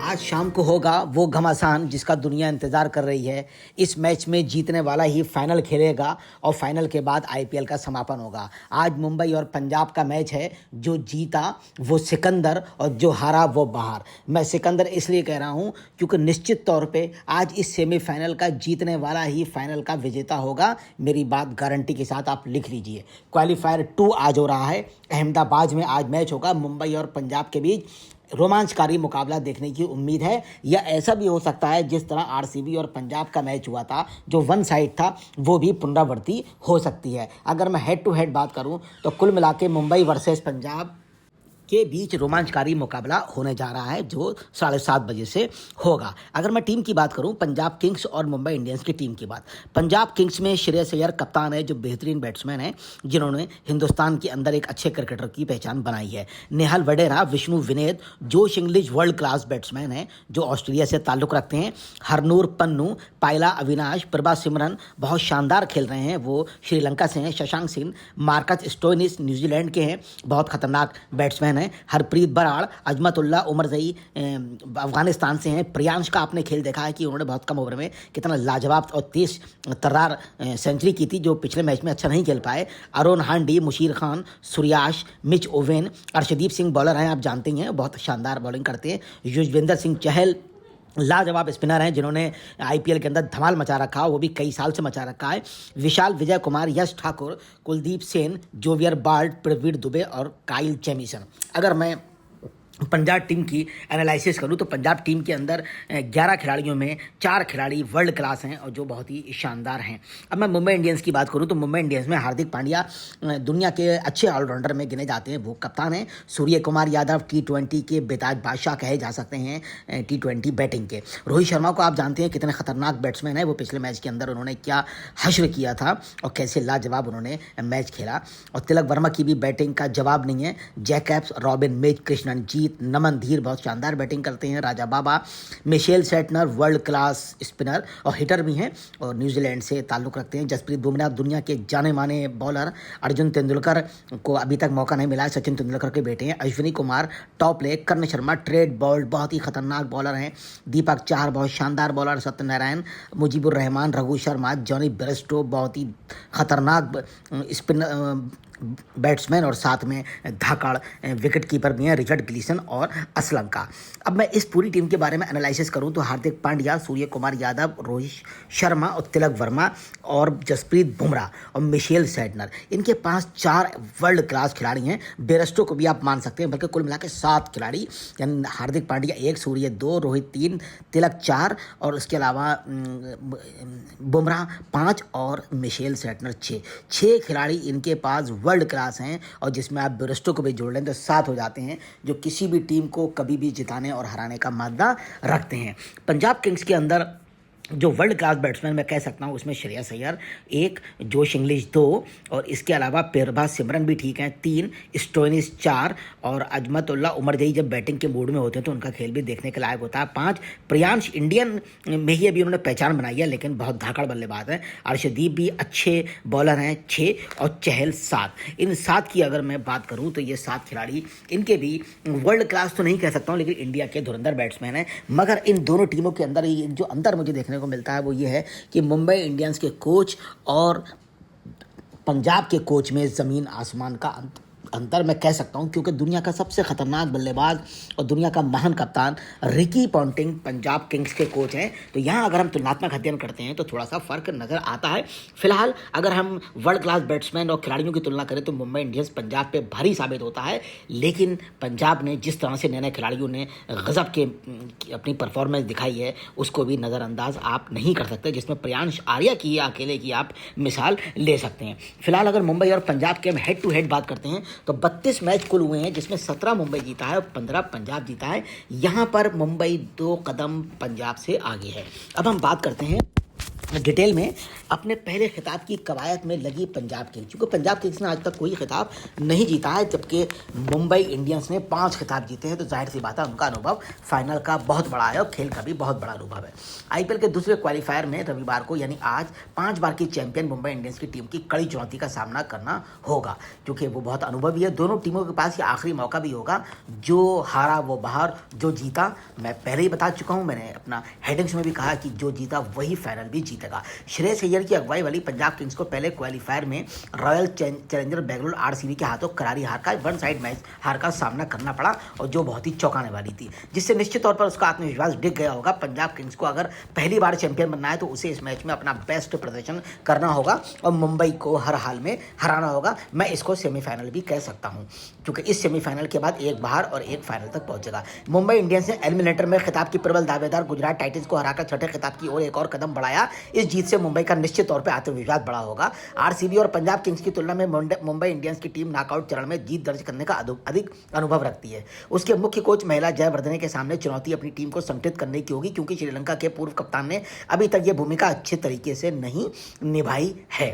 आज शाम को होगा वो घमासान जिसका दुनिया इंतज़ार कर रही है। इस मैच में जीतने वाला ही फाइनल खेलेगा और फाइनल के बाद आईपीएल का समापन होगा। आज मुंबई और पंजाब का मैच है। जो जीता वो सिकंदर और जो हारा वो बाहर। मैं सिकंदर इसलिए कह रहा हूँ क्योंकि निश्चित तौर पे आज इस सेमीफाइनल का जीतने वाला ही फाइनल का विजेता होगा। मेरी बात गारंटी के साथ आप लिख लीजिए। क्वालीफायर 2 आज हो रहा है। अहमदाबाद में आज मैच होगा। मुंबई और पंजाब के बीच रोमांचकारी मुकाबला देखने की उम्मीद है। या ऐसा भी हो सकता है जिस तरह आरसीबी और पंजाब का मैच हुआ था जो वन साइड था वो भी पुनरावृत्ति हो सकती है। अगर मैं हेड टू हेड बात करूं तो कुल मिला के मुंबई वर्सेस पंजाब के बीच रोमांचकारी मुकाबला होने जा रहा है जो 7:30 बजे से होगा। अगर मैं टीम की बात करूं, पंजाब किंग्स और मुंबई इंडियंस की टीम की बात। पंजाब किंग्स में श्रेयस अय्यर कप्तान है जो बेहतरीन बैट्समैन है जिन्होंने हिंदुस्तान के अंदर एक अच्छे क्रिकेटर की पहचान बनाई है। नेहाल वडेरा, विष्णु विनेद, जोश इंग्लिश वर्ल्ड क्लास बैट्समैन है जो ऑस्ट्रेलिया से ताल्लुक़ रखते हैं। हरनूर पन्नू, पायला अविनाश, प्रभा सिमरन बहुत शानदार खेल रहे हैं, वो श्रीलंका से हैं। Shashank Singh, Marcus Stoinis New Zealand के हैं, बहुत खतरनाक बैट्समैन है। हरप्रीत बराड़, अजमतुल्ला उमरजई अफगानिस्तान से हैं। प्रियांश का आपने खेल देखा है कि उन्होंने बहुत कम ओवर में कितना लाजवाब और तेज तर्रार सेंचुरी की थी जो पिछले मैच में अच्छा नहीं खेल पाए। अरुण हांडी, Mushir Khan, Suryansh, Mitch Owen, Arshdeep Singh bowler हैं, आप जानते ही हैं, बहुत शानदार बॉलिंग करते हैं। युजवेंद्र सिंह चहल लाजवाब स्पिनर हैं जिन्होंने आईपीएल के अंदर धमाल मचा रखा है, वो भी कई साल से मचा रखा है। विशाल, विजय कुमार, यश ठाकुर, कुलदीप सेन, जोवियर बार्ड, प्रवीण दुबे और काइल जेमिसन। अगर मैं पंजाब टीम की एनालिसिस करूं तो पंजाब टीम के अंदर 11 खिलाड़ियों में 4 खिलाड़ी वर्ल्ड क्लास हैं और जो बहुत ही शानदार हैं। अब मैं मुंबई इंडियंस की बात करूं तो मुंबई इंडियंस में हार्दिक पांड्या दुनिया के अच्छे ऑलराउंडर में गिने जाते हैं, वो कप्तान हैं। सूर्य कुमार यादव T20 के बेताज बादशाह कहे जा सकते हैं, T20 बैटिंग के। रोहित शर्मा को आप जानते हैं कितने खतरनाक बैट्समैन है, वो पिछले मैच के अंदर उन्होंने क्या हश्र किया था और कैसे लाजवाब उन्होंने मैच खेला। और तिलक वर्मा की भी बैटिंग का जवाब नहीं है। जैकब्स, रॉबिन, मिच, कृष्णन जीत, नमन धीर बहुत शानदार बैटिंग करते हैं। Raj Bawa, Mitchell Santner world class spinner और हिटर भी हैं और न्यूजीलैंड से ताल्लुक़ रखते हैं। जसप्रीत बुमराह दुनिया के जाने माने बॉलर। अर्जुन तेंदुलकर को अभी तक मौका नहीं मिला है, सचिन तेंदुलकर के बेटे हैं। अश्विनी कुमार टॉप प्ले, कर्ण शर्मा ट्रेड बॉल्ड बहुत ही खतरनाक बॉलर हैं। दीपक चाहर बहुत शानदार bowler. Satyanarayana, Mujibur Rahman, Raghu Sharma, Jonny Bairstow बहुत ही खतरनाक स्पिन बैट्समैन और साथ में धाकड़ विकेट कीपर भी हैं रिचर्ड ग्लीसन और असलम का। अब मैं इस पूरी टीम के बारे में एनालिसिस करूं तो हार्दिक पांड्या, सूर्य कुमार यादव, रोहित शर्मा और तिलक वर्मा और जसप्रीत बुमराह और मिशेल सेटनर, इनके पास 4 वर्ल्ड क्लास खिलाड़ी हैं। बेयरस्टो को भी आप मान सकते हैं, बल्कि कुल मिला के 7 खिलाड़ी, यानी हार्दिक पांड्या 1, सूर्य 2, रोहित 3, तिलक 4 और उसके अलावा बुमराह 5 और मिशेल सेटनर 6 खिलाड़ी इनके पास वर्ल्ड क्लास हैं। और जिसमें आप बेयरस्टो को भी जोड़ लें तो 7 हो जाते हैं जो किसी भी टीम को कभी भी जिताने और हराने का मादा रखते हैं। पंजाब किंग्स के अंदर जो वर्ल्ड क्लास बैट्समैन मैं कह सकता हूँ उसमें श्रेयस अय्यर 1, जोश इंग्लिश 2 और इसके अलावा प्रभा सिमरन भी ठीक हैं 3, स्टोइनिस 4 और अजमतुल्ला उमरजई जब बैटिंग के मूड में होते हैं तो उनका खेल भी देखने के लायक होता है 5। प्रियांश इंडियन में ही अभी उन्होंने पहचान बनाई है लेकिन बहुत धाकड़ बल्लेबाज हैं। अर्शदीप भी अच्छे बॉलर हैं 6 और चहल 7। इन 7 की अगर मैं बात करूँ तो ये 7 खिलाड़ी इनके भी वर्ल्ड क्लास तो नहीं कह सकता हूँ लेकिन इंडिया के धुरंधर बैट्समैन हैं। मगर इन दोनों टीमों के अंदर जो अंतर मुझे देखने को मिलता है वो ये है कि मुंबई इंडियंस के कोच और पंजाब के कोच में ज़मीन आसमान का अंतर मैं कह सकता हूं क्योंकि दुनिया का सबसे खतरनाक बल्लेबाज और दुनिया का महान कप्तान रिकी पॉन्टिंग पंजाब किंग्स के कोच हैं। तो यहाँ अगर हम तुलनात्मक अध्ययन करते हैं तो थोड़ा सा फर्क नज़र आता है। फिलहाल अगर हम वर्ल्ड क्लास बैट्समैन और खिलाड़ियों की तुलना करें तो मुंबई इंडियंस पंजाब पे भारी साबित होता है, लेकिन पंजाब ने जिस तरह से नए नए खिलाड़ियों ने गजब के अपनी परफॉर्मेंस दिखाई है उसको भी नज़रअंदाज आप नहीं कर सकते, जिसमें प्रियांश आर्या की अकेले की आप मिसाल ले सकते हैं। फिलहाल अगर मुंबई और पंजाब के हम हेड टू हेड बात करते हैं तो 32 मैच कुल हुए हैं जिसमें 17 मुंबई जीता है और 15 पंजाब जीता है। यहाँ पर मुंबई 2 कदम पंजाब से आगे है। अब हम बात करते हैं डिटेल में अपने पहले खिताब की कवायद में लगी पंजाब किंग्स, क्योंकि पंजाब किंग्स ने आज तक कोई खिताब नहीं जीता है, जबकि मुंबई इंडियंस ने 5 खिताब जीते हैं। तो जाहिर सी बात है उनका अनुभव फाइनल का बहुत बड़ा है और खेल का भी बहुत बड़ा अनुभव है। आईपीएल के दूसरे क्वालिफायर में रविवार को यानी आज 5 बार की चैंपियन मुंबई इंडियंस की टीम की कड़ी चुनौती का सामना करना होगा, क्योंकि वो बहुत अनुभवी है। दोनों टीमों के पास ये आखिरी मौका भी होगा, जो हारा वो बाहर, जो जीता, मैं पहले ही बता चुका हूँ, मैंने अपना हेडिंग्स में भी कहा कि जो जीता वही फाइनल भी जीतेगा। श्रेयस अय्यर की अगुवाई वाली पंजाब किंग्स को पहले क्वालिफायर में रॉयल चैलेंजर बेंगलुरु आरसीबी के हाथों करारी हार का वन साइड मैच हार का सामना करना पड़ा, और जो बहुत ही चौंकाने वाली थी, जिससे निश्चित तौर पर उसका आत्मविश्वास डिग गया होगा। पंजाब किंग्स को अगर पहली बार चैंपियन बनना है तो उसे इस मैच में अपना बेस्ट प्रदर्शन करना होगा और मुंबई को हर हाल में हराना होगा। मैं इसको सेमीफाइनल भी कह सकता हूं, क्योंकि इस सेमीफाइनल के बाद एक बाहर और एक फाइनल तक पहुंचेगा। मुंबई इंडियंस ने एलिमिनेटर में खिताब की प्रबल दावेदार गुजरात टाइटंस को हराकर छठे खिताब की ओर एक और कदम बढ़ाया। इस जीत से मुंबई का निश्चित तौर पर आत्मविश्वास बढ़ा होगा। आरसीबी और पंजाब किंग्स की तुलना में मुंबई इंडियंस की टीम नॉकआउट चरण में जीत दर्ज करने का अधिक अनुभव रखती है। उसके मुख्य कोच महिला जयवर्धने के सामने चुनौती अपनी टीम को संगठित करने की होगी, क्योंकि श्रीलंका के पूर्व कप्तान ने अभी तक यह भूमिका अच्छे तरीके से नहीं निभाई है।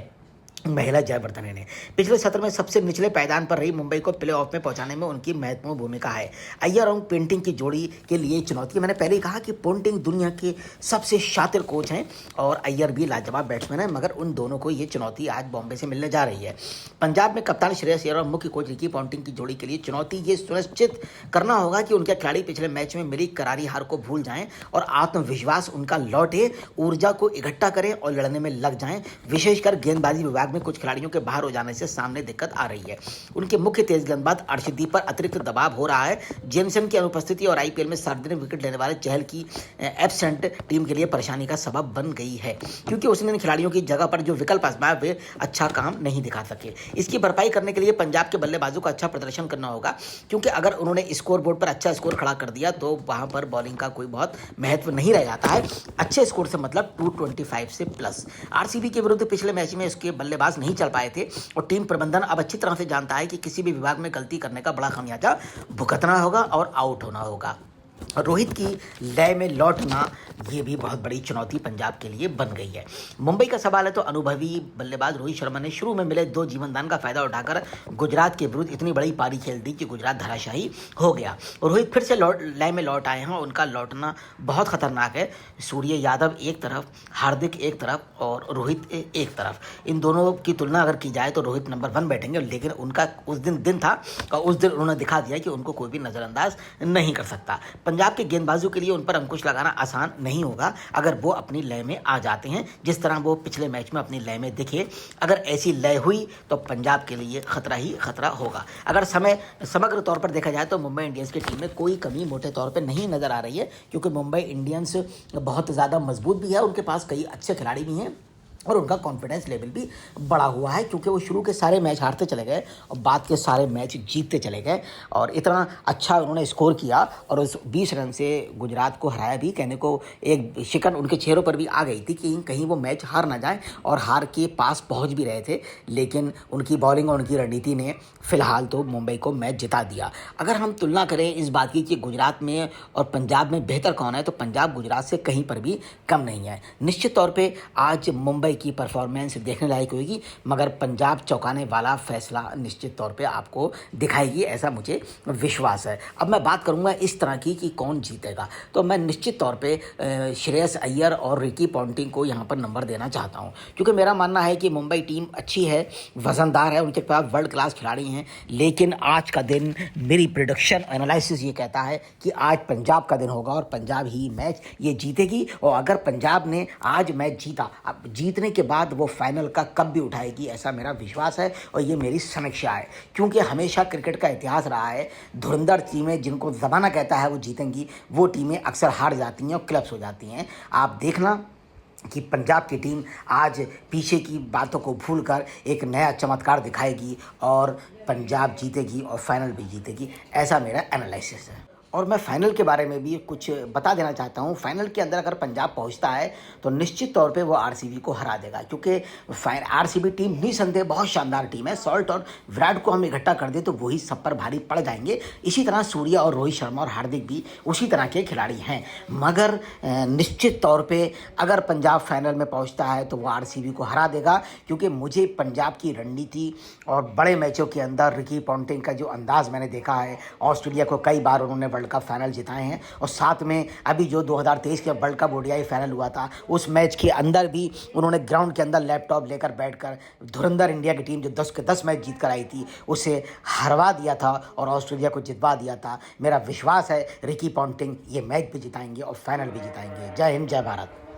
महिला जयवर्धने ने पिछले सत्र में सबसे निचले पायदान पर रही मुंबई को प्लेऑफ में पहुंचाने में उनकी महत्वपूर्ण भूमिका है। अय्यर और पोंटिंग की जोड़ी के लिए चुनौती, मैंने पहले ही कहा कि पोंटिंग दुनिया के सबसे शातिर कोच हैं और अय्यर भी लाजवाब बैट्समैन है, मगर उन दोनों को ये चुनौती आज बॉम्बे से मिलने जा रही है। पंजाब में कप्तान श्रेयस अय्यर और मुख्य कोच रिकी पोंटिंग की जोड़ी के लिए चुनौती ये सुनिश्चित करना होगा कि उनके खिलाड़ी पिछले मैच में मिली करारी हार को भूल जाएं और आत्मविश्वास उनका लौटे, ऊर्जा को इकट्ठा करें और लड़ने में लग जाएं। विशेषकर गेंदबाजी विभाग में कुछ खिलाड़ियों के बाहर हो जाने से सामने दिक्कत आ रही है। उनके मुख्य तेज गेंदबाज अर्शदीप पर अतिरिक्त दबाव हो रहा है। जेमसन की अनुपस्थिति और आईपीएल में सार्वजनिक विकेट लेने वाले चहल की एब्सेंट टीम के लिए परेशानी का सबब बन गई है, क्योंकि उसने इन खिलाड़ियों की जगह पर जो विकल्प आजमाया वे अच्छा काम नहीं दिखा सके। इसकी भरपाई करने के लिए पंजाब के बल्लेबाजों को अच्छा प्रदर्शन करना होगा, क्योंकि अगर उन्होंने स्कोर बोर्ड पर अच्छा स्कोर खड़ा कर दिया तो वहां पर बॉलिंग का कोई बहुत महत्व नहीं रह जाता है। अच्छे स्कोर से मतलब 225 से प्लस। आरसीबी के विरुद्ध पिछले मैच में उसके बल्लेबाज नहीं चल पाए थे और टीम प्रबंधन अब अच्छी तरह से जानता है कि किसी भी विभाग में गलती करने का बड़ा खमियाजा भुगतना होगा और आउट होना होगा। रोहित की लय में लौटना ये भी बहुत बड़ी चुनौती पंजाब के लिए बन गई है। मुंबई का सवाल है तो अनुभवी बल्लेबाज रोहित शर्मा ने शुरू में मिले 2 जीवनदान का फायदा उठाकर गुजरात के विरुद्ध इतनी बड़ी पारी खेल दी कि गुजरात धराशायी हो गया। रोहित फिर से लय में लौट आए हैं और उनका लौटना बहुत खतरनाक है। सूर्य यादव एक तरफ, हार्दिक एक तरफ और रोहित एक तरफ, इन दोनों की तुलना अगर की जाए तो रोहित नंबर 1 बैठेंगे, लेकिन उनका उस दिन था और उस दिन उन्होंने दिखा दिया कि उनको कोई भी नज़रअंदाज नहीं कर सकता। पंजाब के गेंदबाजों के लिए उन पर अंकुश लगाना आसान नहीं होगा अगर वो अपनी लय में आ जाते हैं, जिस तरह वो पिछले मैच में अपनी लय में दिखे। अगर ऐसी लय हुई तो पंजाब के लिए खतरा ही खतरा होगा। अगर समग्र तौर पर देखा जाए तो मुंबई इंडियंस की टीम में कोई कमी मोटे तौर पर नहीं नजर आ रही है, क्योंकि मुंबई इंडियंस बहुत ज़्यादा मजबूत भी है, उनके पास कई अच्छे खिलाड़ी भी हैं और उनका कॉन्फिडेंस लेवल भी बढ़ा हुआ है, क्योंकि वो शुरू के सारे मैच हारते चले गए और बाद के सारे मैच जीतते चले गए और इतना अच्छा उन्होंने स्कोर किया और उस 20 रन से गुजरात को हराया भी। कहने को एक शिकन उनके चेहरों पर भी आ गई थी कि कहीं वो मैच हार ना जाए, और हार के पास पहुंच भी रहे थे, लेकिन उनकी बॉलिंग और उनकी रणनीति ने फिलहाल तो मुंबई को मैच जिता दिया। अगर हम तुलना करें इस बात की कि गुजरात में और पंजाब में बेहतर कौन है, तो पंजाब गुजरात से कहीं पर भी कम नहीं है। निश्चित तौर पर आज मुंबई की परफॉर्मेंस देखने लायक होगी, मगर पंजाब चौंकाने वाला फैसला निश्चित तौर पे आपको दिखाएगी, ऐसा मुझे विश्वास है। अब मैं बात करूंगा इस तरह की कि कौन जीतेगा, तो मैं निश्चित तौर पे श्रेयस अय्यर और रिकी पोंटिंग को यहां पर नंबर देना चाहता हूं, क्योंकि मेरा मानना है कि मुंबई टीम अच्छी है, वजनदार है, उनके पास वर्ल्ड क्लास खिलाड़ी हैं, लेकिन आज का दिन मेरी प्रिडिक्शन एनालिसिस ये कहता है कि आज पंजाब का दिन होगा और पंजाब ही मैच ये जीतेगी। और अगर पंजाब ने आज मैच जीता, अब जीतने के बाद वो फाइनल का कप भी उठाएगी, ऐसा मेरा विश्वास है और ये मेरी समीक्षा है, क्योंकि हमेशा क्रिकेट का इतिहास रहा है धुरंधर टीमें जिनको ज़माना कहता है वो जीतेंगी, वो टीमें अक्सर हार जाती हैं और क्लब्स हो जाती हैं। आप देखना कि पंजाब की टीम आज पीछे की बातों को भूलकर एक नया चमत्कार दिखाएगी और पंजाब जीतेगी और फाइनल भी जीतेगी, ऐसा मेरा एनालिसिस है। और मैं फाइनल के बारे में भी कुछ बता देना चाहता हूँ। फाइनल के अंदर अगर पंजाब पहुँचता है तो निश्चित तौर पे वो आरसीबी को हरा देगा, क्योंकि आरसीबी टीम निसंदेह बहुत शानदार टीम है। सॉल्ट और विराट को हम इकट्ठा कर दें तो वही सब पर भारी पड़ जाएंगे। इसी तरह सूर्या और रोहित शर्मा और हार्दिक भी उसी तरह के खिलाड़ी हैं। मगर निश्चित तौर पे अगर पंजाब फाइनल में पहुंचता है तो वो आरसीबी को हरा देगा, क्योंकि मुझे पंजाब की रणनीति और बड़े मैचों के अंदर रिकी पॉन्टिंग का जो अंदाज़ मैंने देखा है, ऑस्ट्रेलिया को कई बार उन्होंने वर्ल्ड कप फाइनल जिताए हैं, और साथ में अभी जो 2023 के वर्ल्ड कप ओडीआई फाइनल हुआ था उस मैच के अंदर भी उन्होंने ग्राउंड के अंदर लैपटॉप लेकर बैठकर धुरंधर इंडिया की टीम जो 10 के 10 मैच जीत कर आई थी उसे हरवा दिया था और ऑस्ट्रेलिया को जितवा दिया था। मेरा विश्वास है रिकी पॉन्टिंग ये मैच भी जिताएंगे और फाइनल भी जिताएंगे। जय हिंद, जय भारत।